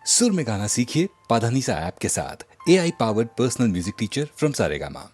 सुर में गाना सीखिए पाधानीसा ऐप के साथ। AI powered personal music teacher from Saregama.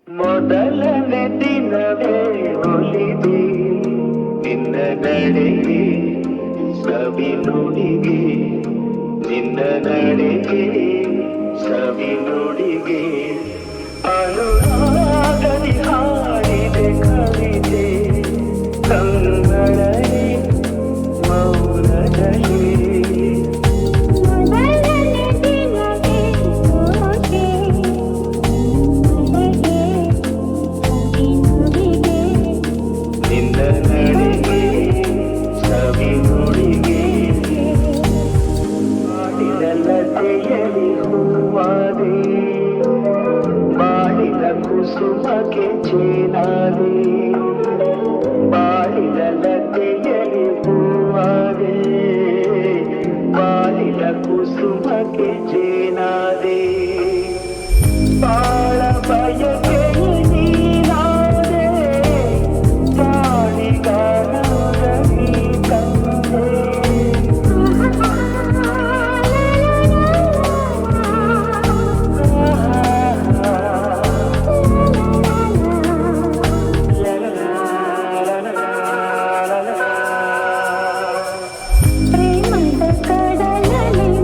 ಮೊದಲನೇ ದಿನವೇ ಒಲಿದೆ ನಿನ್ನ ನಡೆಗೆ ಸವಿ ನುಡಿಗೆ ನಿನ್ನ ನಡೆಗೆ ಸವಿ ನುಡಿಗೆ ಅನುರಾಗದಿ ಹಾಡಿದೆ ಕವಿತೆ ಕಂಗಳನೆ ಮೌನದಲ್ಲಿ ಕುಸುಮಕ್ಕೆ ಚೇನಾದೆ ಬಾಳಿದ ಲತೆಯಲಿ ಹೂವಾದೆ ಬಾಳಿದ ಕುಸುಮಕ್ಕೆ ಚೇನಾದೆ ಬಾಳ ಬಯಕೆ ನೀನಾದೆ ಬಾಳಿಗಾನದ ನೀ ತಂದೆ ಪ್ರೇಮದ ಕಡಲಲ್ಲಿ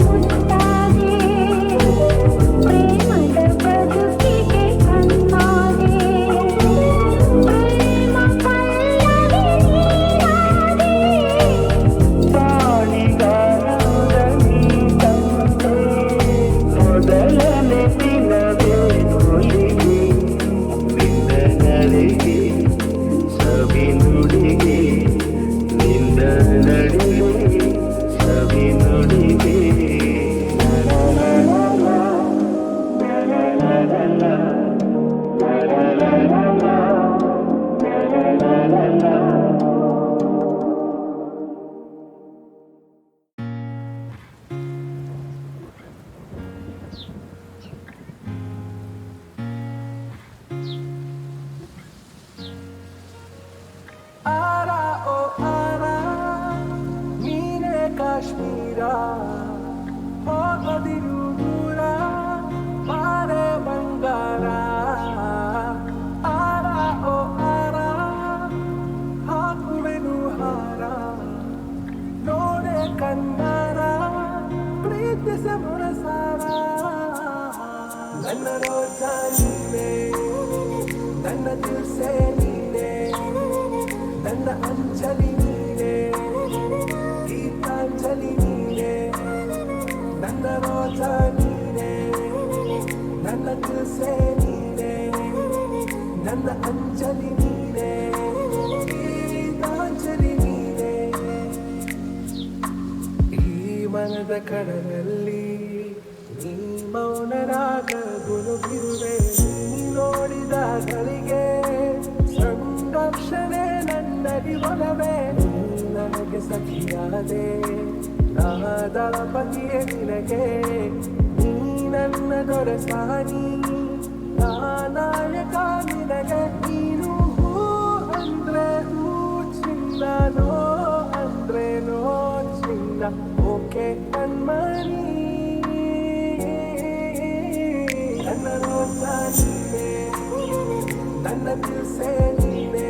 ಮುದ್ದಿಸೆ ಮೊರಸಾರ ನನ್ನ ರೋಜಾ ನೀನೆ ನನ್ನ ದಿಲ್ಸೆ ನೀನೆ ನನ್ನ ಅಂಜಲಿ ನೀನೆ ಗೀತಾಂಜಲಿ ನೀನೆ ನನ್ನ ರೋಜಾ ನೀನೆ ನನ್ನ ದಿಲ್ಸೆ ನೀನೆ ನನ್ನ ಅಂಜಲಿ ನೀನೆ ಗೀತಾಂಜಲಿ ನೀನೆ ಈ ಮನದ ಕಡಲಲ್ಲಿ ನೀ ಮೌನರಾಗ ಗುನುಗಿರುವೆ ನೀ ನೋಡಿದ ಗಳಿಗೆ ಸಂಘರ್ಷಣೆ ನನ್ನಲ್ಲಿ ಒಲವೇ ನೀ ನನಗೆ ಸಖಿಯಾದೆ ದಳಪತಿಯೇ ನಿನಗೆ ನೀ ನನ್ನ ದೊರೆಸಾನಿ ನಾಯಕ ನಿನಗೆ ನೀನು ಹೂ ಅಂದ್ರೆ ಹೂ ಚಿನ್ನ ನೋ ಅಂದ್ರೆ ನೋ ಚಿನ್ನ ಓಕೆ ಕಣ್ಮಣಿ ನನ್ನ ರೋಜಾ ನೀನೆ ನನ್ನ ದಿಲ್ಸೆ ನೀನೆ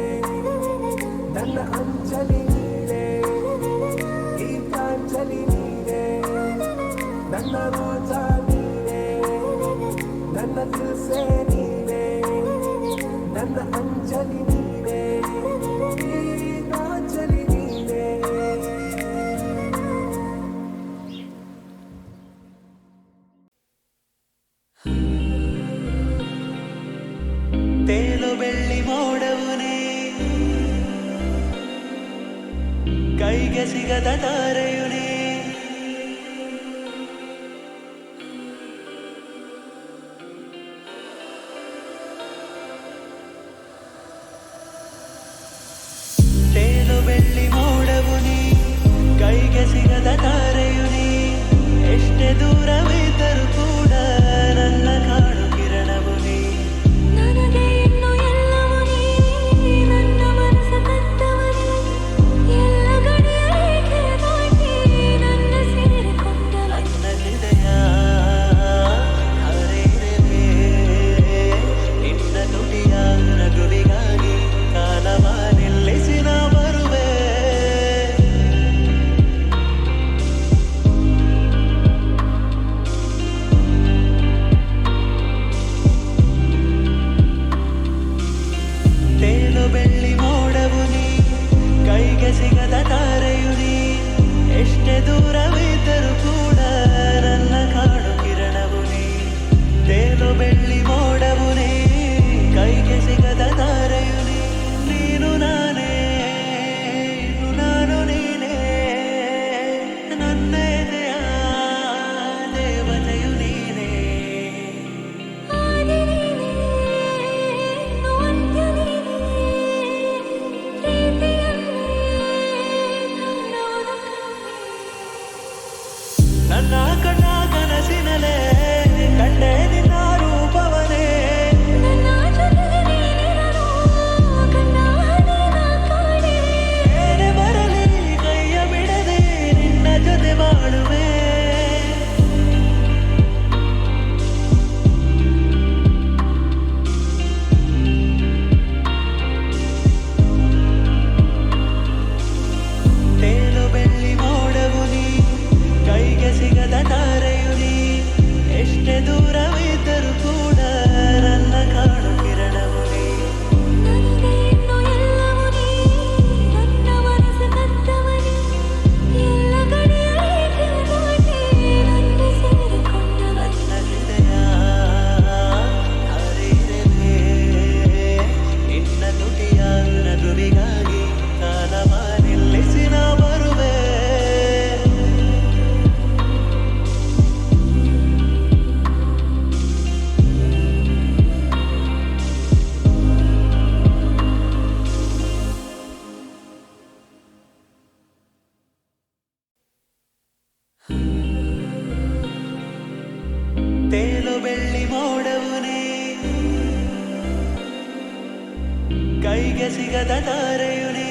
ನನ್ನ ಅಂಜಲಿ ನೀನೆ ಗೀತಾಂಜಲಿ ನೀನೆ ನನ್ನ ರೋಜಾ ನೀನೆ ನನ್ನ ದಿಲ್ಸೆ ನೀನೆ ನನ್ನ ಅಂಜಲಿ ನೀನೆ ಗೀತಾಂಜಲಿ ನೀನೆ ತೇಲು ಬೆಳ್ಳಿ ಮೋಡವುನೇ ಕೈಗೆ ಸಿಗದ ತಾರೆಯುನೇ ತೇಲು ಬೆಳ್ಳಿ ಮೋಡವುನೇ ಕೈಗೆ ಸಿಗದ ತಾರೆಯುನೇ ಎಷ್ಟೇ ದೂರವಿದ್ದರೂ ಕೂಡ ನನ್ನ ಕಾಣು ಕಿರಣವು ನೀ ನನಗೆ ಇನ್ನು ಎಲ್ಲವೂ ನೀ ನನ್ನ ಮನಸ್ಸ ಕತ್ತವನೇ ಎಲ್ಲ ಗಡಿಯರೇಖೆ ದಾಟಿ ನನ್ನ ಸೇರಿಕೊಂಡವ ನನ್ನ ಹೃದಯ ಹರಿದಿದೆ ನಿನ್ನ ನುಡಿಯ ನಗುವಿಗಾಗಿ ಕಾಲವ ನಿಲ್ಲಿಸಿ ನಾ ಬರುವೆ ತೇಲು ಬೆಳ್ಳಿ ಮೋಡವು ನೀ ಕೈಗೆ ಸಿಗದ ತಾರೆಯು ನೀ ಎಷ್ಟೇ ದೂರವಿದ್ದರೂ ಕೂಡ ನನ್ನ ಕಾಣು ಕಿರಣವು ನೀ ತೇಲು ಬೆಳ್ಳಿ ಮೋಡವು ನೀ ಕೈಗೆ ಸಿಗದ ತಾರೆಯು ನೀ ನೀನು ನಾನೇ ಇನ್ನು ನಾನು ನೀನೇ ನನ್ನ ಎದೆಯ ದೇವತೆಯು ನೀನೇ ಆದಿ ನೀನೇ ಇನ್ನು ಅಂತ್ಯ ನೀನೇ ಪ್ರೀತಿಯಲ್ಲಿ ನನ್ನವನು ನನ್ನ ಕಣ್ಣ ಕನಸಿನಲೇ ಕಂಡೆ ನಿನ್ನ ರೂಪವನೇ ನನ್ನ ಜೊತೆಗೆ ನೀನಿರಲು ಕಣ್ಣ ಹನಿನ ಕಾಣೆ ಏನೇ ಬರಲಿ ಕೈಯ ಬಿಡದೆ ನಿನ್ನ ಜೊತೆ ಬಾಳುವೆ ತೇಲು ಬೆಳ್ಳಿ ಮೋಡವು ನೀ ಕೈಗೆ ಸಿಗದ ತಾರೆಯು ನೀ ಎಷ್ಟೇ ದೂರವಿದ್ದರೂ ಕೂಡ ನನ್ನ ಕಾಣು ಕಿರಣವು ನೀ ನನಗೆ ಇನ್ನು ಎಲ್ಲವೂ ನೀ ನನ್ನ ಮನಸ್ಸ ಕತ್ತವನೇ ಎಲ್ಲ ಗಡಿಯರೇಖೆ ದಾಟಿ ನನ್ನ ಸೇರಿಕೊಂಡವ ನನ್ನ ಹೃದಯ ಹರಿದಿದೆ ನಿನ್ನ ನುಡಿಯ ನಗುವಿಗಾಗಿ ಕಾಲವ ನಿಲ್ಲಿಸಿ ನಾ ಬರುವೆ ತೇಲು ಬೆಳ್ಳಿ ಮೋಡವು ನೀ ಕೈಗೆ ಸಿಗದ ತಾರೆಯು ನೀ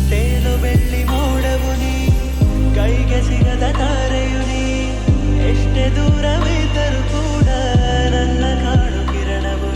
ತೇಲು ಬೆಳ್ಳಿ ಮೋಡವು ನೀ ಕೈಗೆ ಸಿಗದ ತಾರೆಯು ನೀ ಎಷ್ಟೇ ದೂರವಿದ್ದರೂ ಕೂಡ ನನ್ನ ಕಾಣು ಕಿರಣವು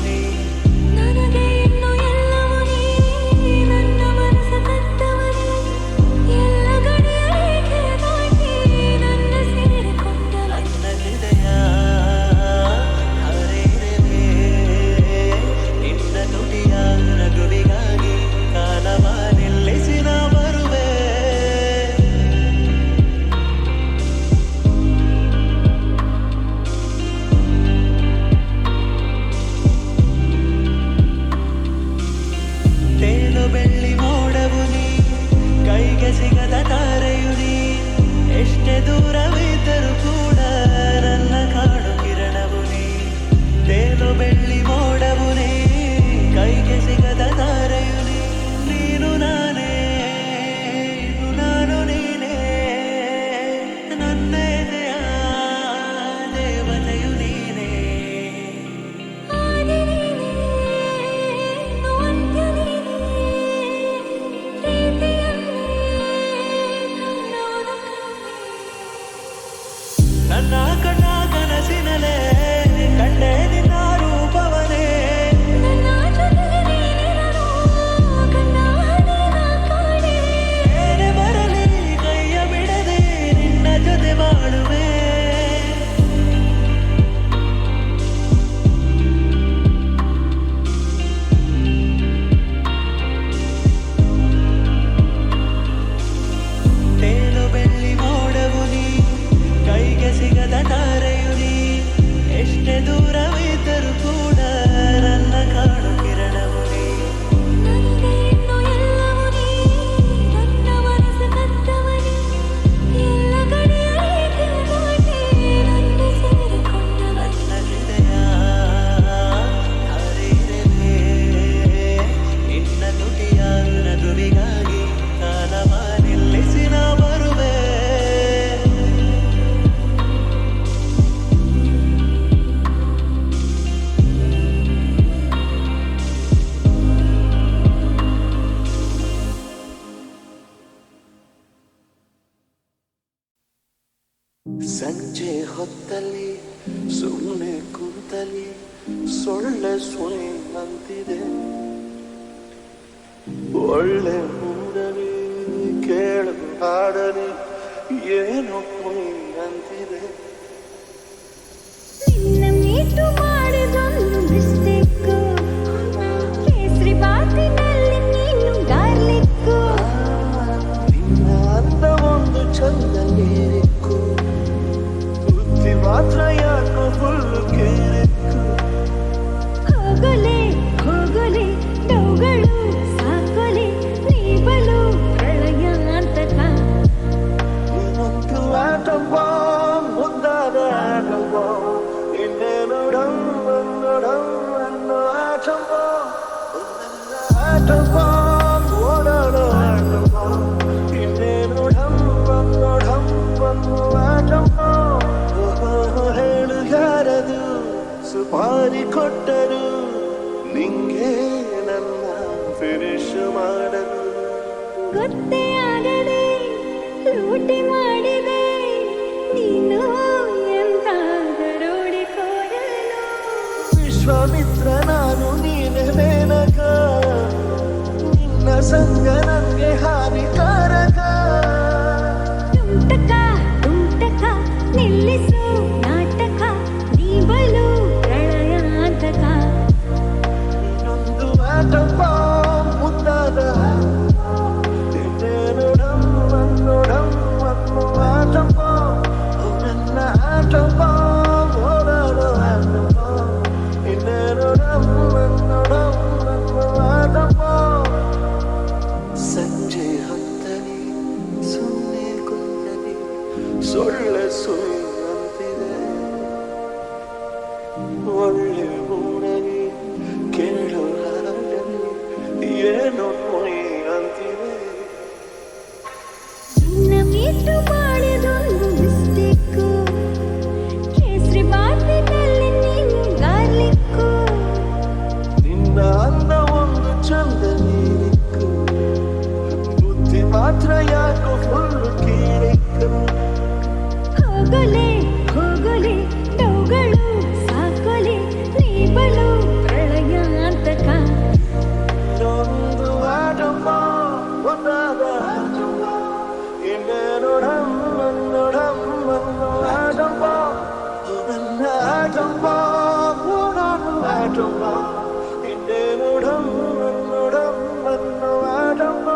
ಜೊತ್ತಲಿ ಸುಮ್ಮನೆ ಕೂತಲಿ ಸೊಳ್ಳೆ ಸುಳಿ ಅಂತಿದೆ. ಒಳ್ಳೆ ಮೂಡಲಿ ಕೇಳು ಹಾಡಲಿ ಏನೋ ಕುಣಿ ಅಂತಿದೆ. ನಿನ್ನ ಮೀಟು ಮಾಡಿದೊಂದು ಮಿಸ್ಟೇಕು, ಕೇಸರಿ ಬಾತಿನಲ್ಲಿ ನೀನು ಗಾರ್ಲಿಕ್ಕು. ನಿನ್ನ ಅಂದ ಒಂದು ಚಂದ ನೀರಿಕ್ಕು, ಬುದ್ಧಿ ಮಾತ್ರ ಯಾಕೋ ಫುಲ್ಲು ಕೇರಿಕ್ಕು. ಹೋಗಲೆ ಹೋಗಲೆ ಡೌಗಳು ಸಾಕೊಲೆ, ನೀ ಬಲು ಪ್ರಳಯಾಂತಕ. ಇನ್ನೊಂದು ಆಟಂಬ ಮುದ್ದಾದ ಆಟಂಬ, ಇನ್ನೇನು ಡಂಬನ್ನೋ ಆಟಂಬ. ಆಟಂಬ ಓಡಾಡೋ ಆಟಂಬ, ಇನ್ನೇನು ಡಂಬನ್ನೋ ಆಟಂಬ. ಹೇಳು ಯಾರದು ಸುಪಾರಿ ಕೊಟ್ಟರು ನಿಂಗೆ ನನ್ನ ಫಿನಿಶ್ ಮಾಡಲು. ಗೊತ್ತೇ ಆಗದೆ ಲೂಟಿ ಮಾಡಿದೆ ನೀನು ಎಂತ ದರೋಡೆಕೋರನು. ವಿಶ್ವಾಮಿತ್ರ ನಾನು ನೀನೆ ಮೇನಕ, ನಿನ್ನ ಸಂಗ ನನಗೆ ಹಾನಿಕಾರಕ. ತುಂಟಕ ತುಂಟಕ ನಿಲ್ಲಿಸು ನಾಟಕ, ನೀ ಬಲು ಪ್ರಳಯಾಂತಕ. ಇನ್ನೊಂದು ಆಟಂಬ ಮುದ್ದಾದ ಇನ್ನೇನು ಡಂಬನ್ನೋ ಆಟಂಬ. ನನ್ನ ಆಟಂಬ ಓಡಾಡೋ ಆಟಂಬ, ಇನ್ನೇನು ಡಂಬನ್ನೋ ಆಟಂಬ. ಸಂಜೆ ಹೊತ್ತಲಿ ಸುಮ್ಮನೆ ಕುಂತಲಿ ಸೊಳ್ಳೆ ಸುಳಿ ಅಂತಿದೆ. ಒಳ್ಳೆ ಮೂಡಲಿ ಕೇಳು ಹಾಡಲಿ ಏನೋ ಕುಣಿ ಅಂತಿದೆ. ನಿನ್ನ ಮೀಟು ಮಾಡಿದೊಂದು ಮಿಸ್ಟೇಕು, ಕೇಸರಿ ಬಾತಿನಲ್ಲಿ ನೀನು ಗಾರ್ಲಿಕ್ಕು. ನಿನ್ನ ಅಂದ ಒಂದು ಚಂದ ನೀರಿಕ್ಕು, ಬುದ್ಧಿ ಮಾತ್ರ ಯಾಕೋ ಫುಲ್ಲು ಕೀರಿಕ್ಕು. ಹೋಗಲೆ ಹೋಗಲೆ ಡೌಗಳು ಸಾಕೊಲೆ, ನೀ ಬಲು ಪ್ರಳಯಾಂತಕ. ಇನ್ನೊಂದು ಆಟಂಬ ಒಂದಾದ ಆಟಂಬ, ಇನ್ನೇನು ಡಂಬನ್ನೋ ಆಟಂಬ. ನನ್ನ ಆಟಂಬ ಓಡಾಡು ಆಟಂಬ, ಇನ್ನೇನು ಡಂಬನ್ನೋ ಆಟಂಬ.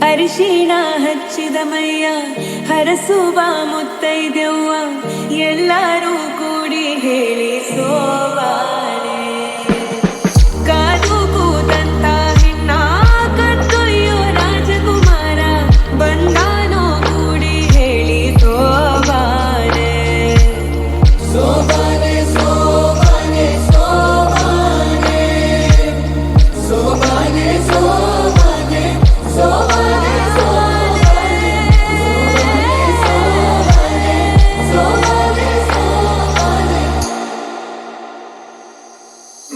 ಅರಿಶಿಣ ಹಚ್ಚಿದ ಮೈಯ ಹರಸುವ ಮುತ್ತೈದೆವ್ವ, ಎಲ್ಲರೂ ಕೂಡಿ ಹೇಳಿ ಸೋವಾನೆ. ಕಾದು ಕೂತಂತ ಹೆಣ್ಣ ಕತ್ತೊಯ್ಯೋ ರಾಜಕುಮಾರ, ಬಂದಾನೋ ಕೂಡಿ ಹೇಳಿ ಸೋವಾನೆ. ಸೋವಾನೆ ಸೋವಾನೆ ಸೋವಾನೆ ಸೋವಾನೆ ಸೋವಾನೆ ಸೋವಾನೆ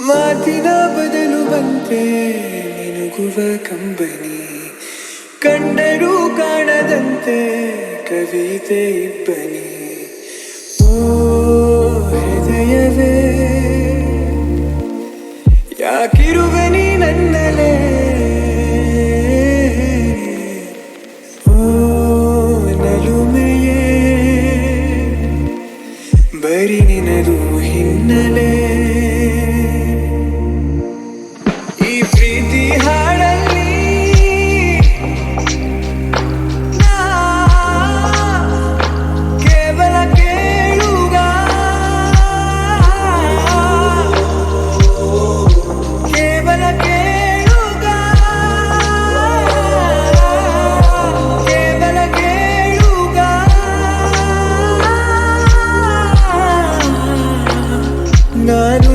ಮಾತಿನ ಬದಲು ಬಂತೆ ಮಿನುಗುವ ಕಂಬನಿ, ಕಂಡರೂ ಕಾಣದಂತೆ ಕವಿತೆ ಇಬ್ಬನಿ. ಓ ಹೃದಯವೇ ಯಾಕಿರುವೆ ನೀ ನನ್ನಲೇ, ಓ ನಲುಮೆಯೇ ಬರಿ ನಿನದು ಹಿನ್ನೆಲೆ. ಈ ಪ್ರೀತಿ ಹಾಡಲ್ಲಿ ನಾ ಕೇವಲ ಕೇಳುಗ, ಕೇವಲ ಕೇಳುಗ, ಕೇವಲ ಕೇಳುಗ. ನಾನು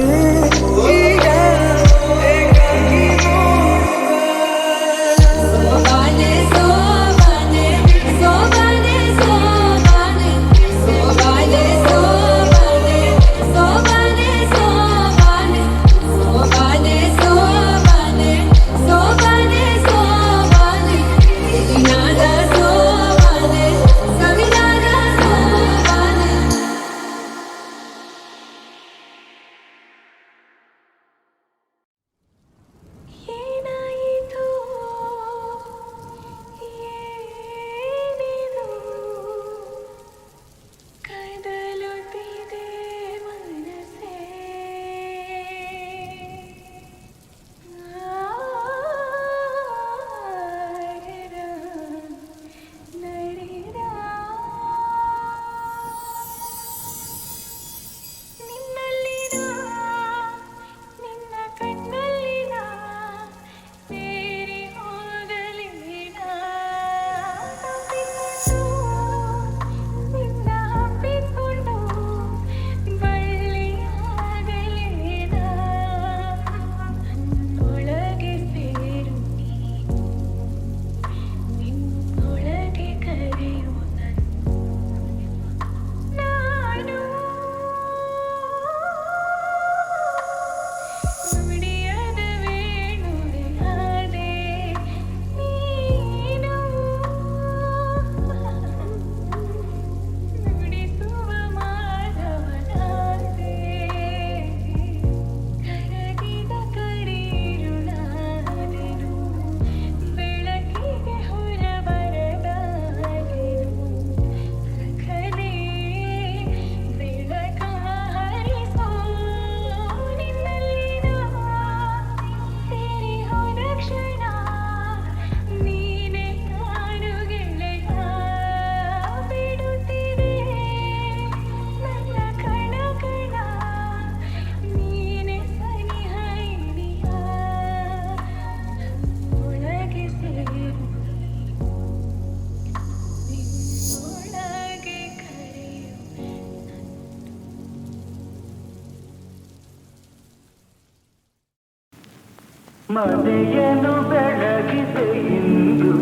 ಮನೆಯನ್ನು ಬೆಳಗಿದೆ ಇಂದು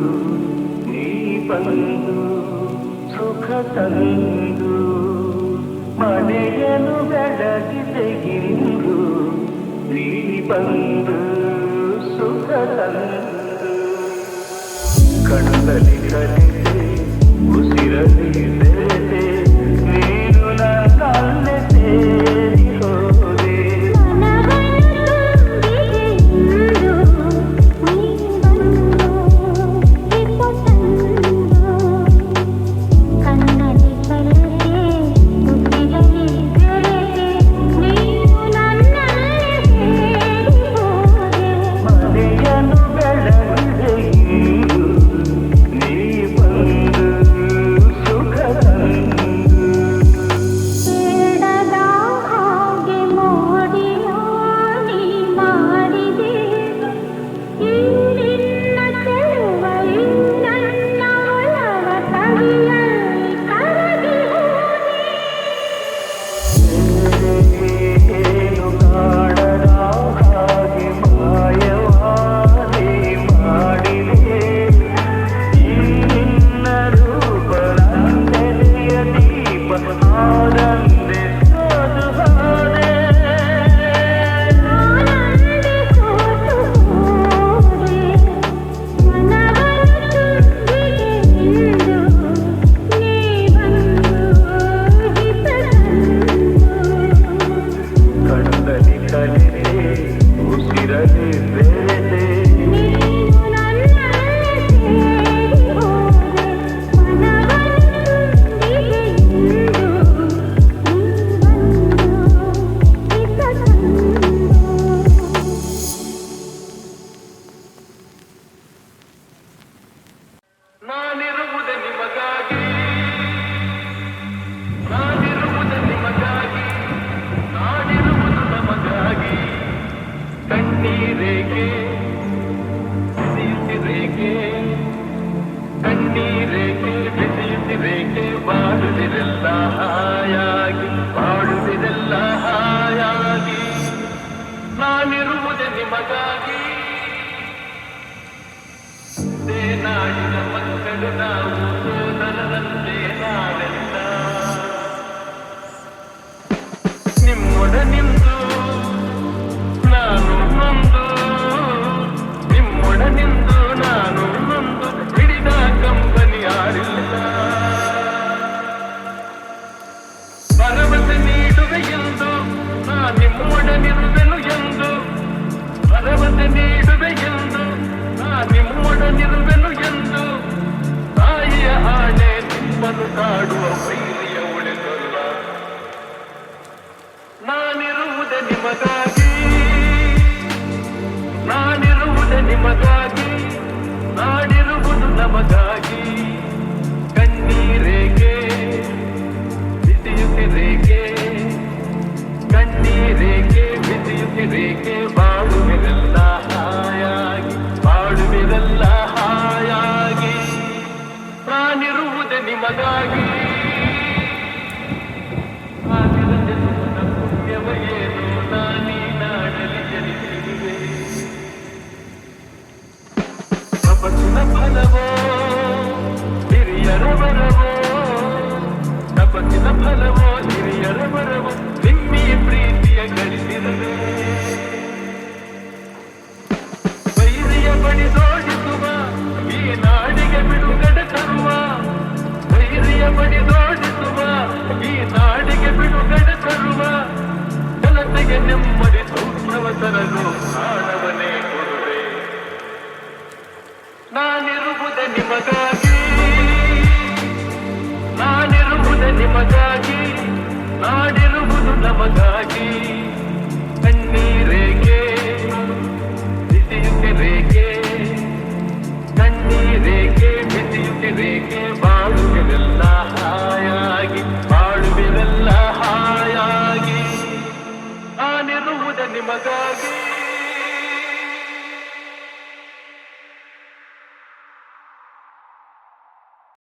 ನೀ ಬಂದು ಸುಖ ತಂದು ಮನೆಯನ್ನು ಬೆಳಗಿದೆ ಇಂದು ನೀ ಬಂದು ಸುಖ ತಂದು ಕಣ್ಣಲ್ಲಿ ಕಲಿತೆ ಉಸಿರಲ್ಲಿ ಬೆರೆತೆ ನೀನು ನನ್ನೇ ಸೇರಿ ಹೋದೆ ಮನೆಯನ್ನು ಬೆಳಗಿದೆ ಇಂದು ನೀ ಬಂದು ಸುಖ ತಂದು ಏನು ಕಾಣದ ಹಾಗೆ ಮಾಯವಾದಿ ಮಾಡಿದೆ ಈ ನಿನ್ನ ರೂಪ ನಂದೆಲೆಯ ದೀಪ ಆನಂದೆ ಸೋದು ಹೋದೆ ಕಣ್ಣಲ್ಲಿ ಕಲಿತೆ ಉಸಿರಲ್ಲಿ ಬೆರೆತೆ ನಾನಿರುವುದೇ ನಿಮಗಾಗಿ ನಾನಿರುವುದೇ ನಿಮಗಾಗಿ ನಾನಿರುವುದು ನಮಗಾಗಿ ಕಣ್ಣೀರೇಕೆ ಬಿಸಿಯುತ್ತಿರೇಕೆ ಕಣ್ಣೀರೇಕೆ ಬಿಸಿಯುತ್ತಿರೇಕೆ ಬಾಳುವುದೆಲ್ಲ ಹಾಯಾಗಿ ಬಾಳುವುದೆಲ್ಲ ಹಾಯಾಗಿ ನಾನಿರುವುದೇ ನಿಮಗಾಗಿ ನಾಡಿನ ಮಕ್ಕಳು ನಾವು ಸೋದರರಂತೆ ನಾವೆಲ್ಲ ನಿಮ್ಮೊಡನಿಂದು ನಾನು ನೊಂದು ನಿಮ್ಮೊಡನಿಂದು ನಾನು ನೊಂದು ಹಿಡಿದ ಕಂಪನಿ ಆಡಿಲ್ಲ ಭರವಸೆ ನೀಡುವೆ ಎಂದು ನಾ ನಿಮ್ಮೊಡನಿರುವೆನು ಎಂದು ಭರವಸೆ ನೀಡುವೆ ಎಂದು ನಾ ನಿಮ್ಮೊಡನಿರುವೆನು ಎಂದು ತಾಯಿಯ ಆಣೆ ನಿಮ್ಮನ್ನು ಕಾಡುವ ವೈರಿಯ ಉಳಿದಲ್ಲ ನಾನಿರುವುದೇ ನಿಮಗಾಗಿ ನಾನಿರುವುದೇ ನಿಮಗಾಗಿ ನಾಡಿರುವುದು ನಮಗಾಗಿ ಕಣ್ಣೀರೇಕೆ ಬಿಸಿಯುತ್ತಿರೇಕೆ ಕಣ್ಣೀರೇಕೆ ಬಿಸಿಯುತ್ತಿರೇಕೆ ಬಾಳುವಿರೆಲ್ಲ ಹಾಯಾಗಿ ಬಾಳುವಿರೆಲ್ಲ ಹಾಯಾಗಿ ನಾನಿರುವುದೇ ನಿಮಗಾಗಿ ಆಗಿರ ಜನ್ಮದ ಪುಣ್ಯವ ಏನು ನಾನೀ ನಾಡಲಿ ಜನಿಸಿರುವೆ ತಪಸ್ಸಿನ ಫಲವೋ ಹಿರಿಯರ ವರವೋ ತಪಸ್ಸಿನ ಫಲವೋ ಹಿರಿಯರ ವರವೋ ನಿಮ್ಮಿ ಪ್ರೀತಿಯ ಗಳಿಸಿರುವೆ ವೈರಿಯ ಬಡಿದೋಡಿಸುವ ಈ ನಾಡಿಗೆ ಬಿಡುಗಡೆ ತರುವ ವೈರಿಯ ಬಡಿದೋಡಿಸುವ ಈ ನಾಡಿಗೆ ಬಿಡುಗಡೆ ತರುವ ಜನತೆಗೆ ನೆಮ್ಮದಿ ಸೌಖ್ಯವ ತರಲು ಪ್ರಾಣವನ್ನೇ ಕೊಡುವೆ ನಾನಿರುವುದೇ ನಿಮಗಾಗಿ ನಾನಿರುವುದೇ ನಿಮಗಾಗಿ ನಾಡಿರುವುದು ನಮಗಾಗಿ